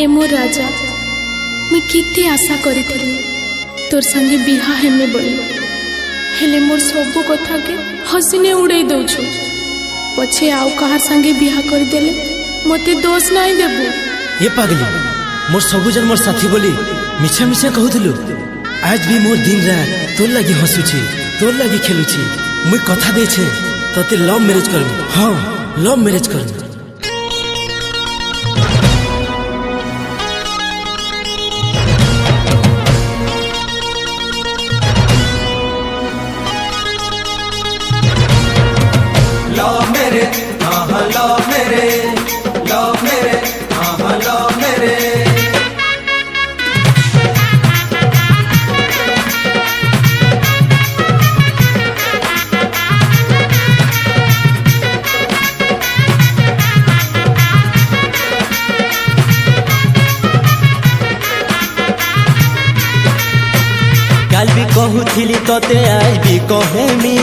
ए मो राजा मुई केते आशा करी तोर संगे बिहा हेमे बोली हेले मोर सबू कथा के हसीने उड़े दौछु पछे आउ कहार संगे बिहा कर देले मते दोष नहीं देबू। ये पागली मोर सबू जन मोर साथी बोली मिछा मिछा कहूलु आज भी मोर दिन रात तोर लगी हसुची तोर लगी खेलुची मुई कथा दे छे तते लव मैरिज करबी। हाँ लव मैरिज करबी। काल भी कहूली तोते आज भी कहेमी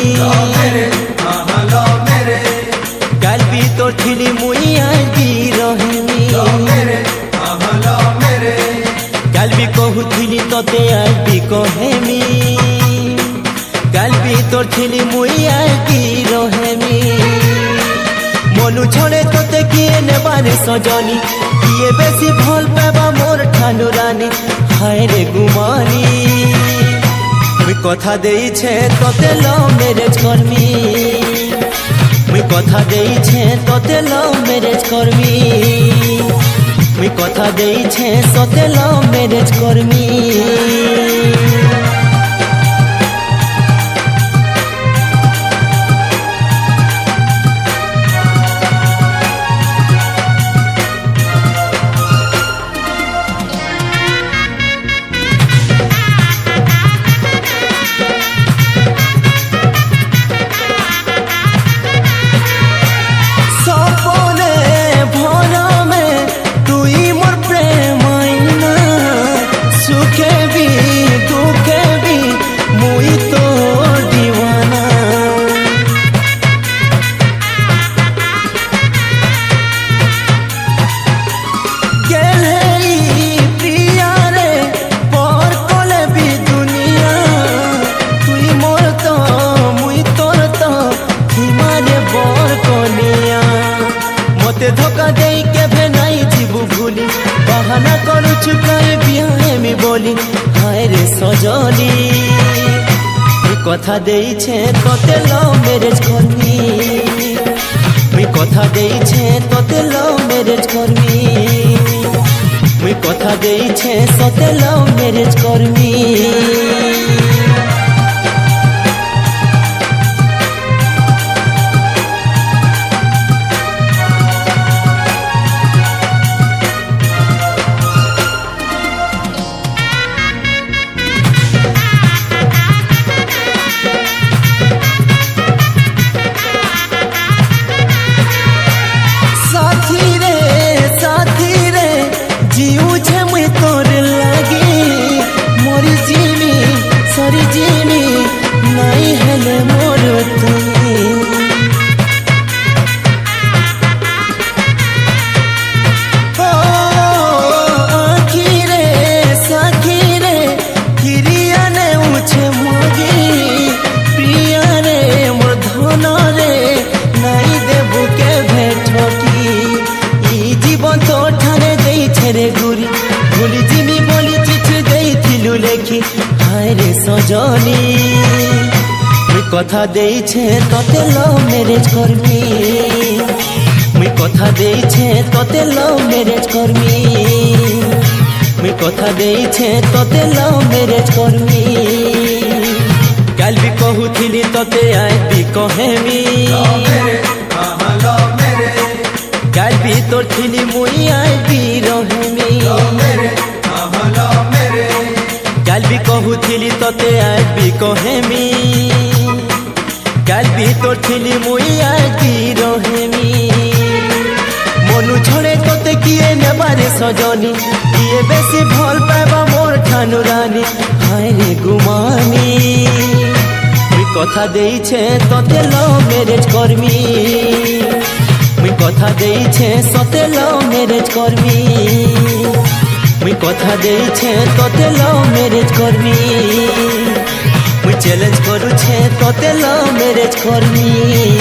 काल भी तो ठिली मुई आज भी रहेमी काल भी कहूली तोते आज भी कहेमी काल भी तो ठिली मुई आज भी रहेमी मनु छड़े तोते किए नेबारे सजनी किए बेसी भल पाबा मोर ठानु रानी हाय रे गुमानी मुई कथा देई छे तोते लव मैरिज करमी मुई कथा देई छे तोते लव मैरिज करमी मुई कथा देई छे तोते लव मैरिज करमी। मते धोखा दे के भेनाई जीवू भूली बहाना करू चुकाए बिहाए में बोली हाय रे सजनी मुई कथा देई छे तोते लव मैरिज करमी मुई कथा देई छे तोते लव मैरिज करमी मुई कथा देई छे तोते लव मैरिज करमी। भूली जिमी बोली चिठी देइथिलु लेखी हाय रे सजनी मुई कथा देई छे तोते लव मैरिज करमी मुई कथा देई छे तोते लव मैरिज करमी मुई कथा देई छे तोते लव मैरिज करमी। काल भी कहूली तोते आज भी कहेमी काल भी तोर ठिली मुई आज भी रहेमी काल भी कहूली तोते आज भी कहेमी काल भी तोर ठिली मुई आज भी रहेमी मनु छड़े तोते किए नेबारे सजनी किए बेसी भल पाबा मोर ठानु रानी हाय रे गुमानी मुई कथा देई छे तोते लव मैरिज करमी मुई कथा देई छे तोते लव मैरिज करमी। मुई कथा देछे तोते लव मैरिज करमी मुई चैलेंज करूछे तोते लव मैरिज करमी।